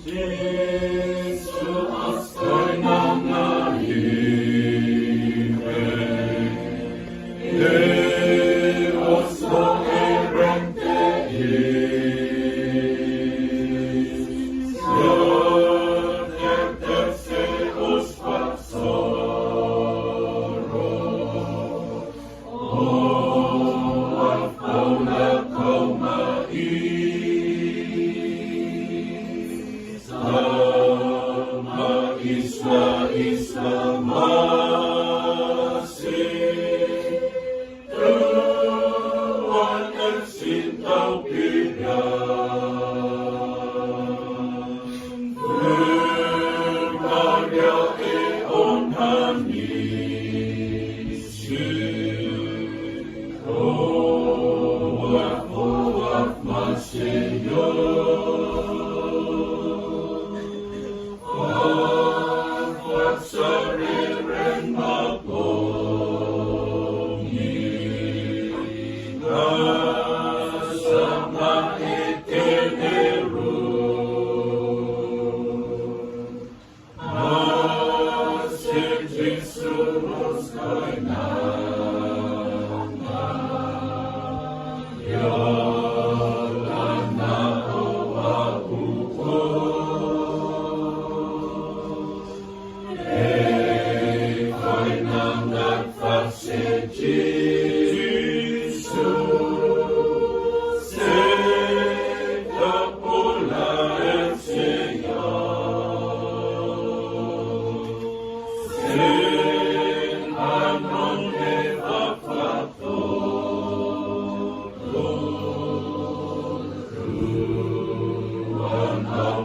Jesus, kay nangahiwe, Deus moerente is, Jotem seus paxoro, Pauna coma Isla masih Tuhan ersintau pilihan Berkarya eon hanisi Oak masih Sariren mapongi Nasama itinerun Masih Jesus kay nangan Yalan na owa Jesus, seca pula el Señor, sen anon evacuator, ruan al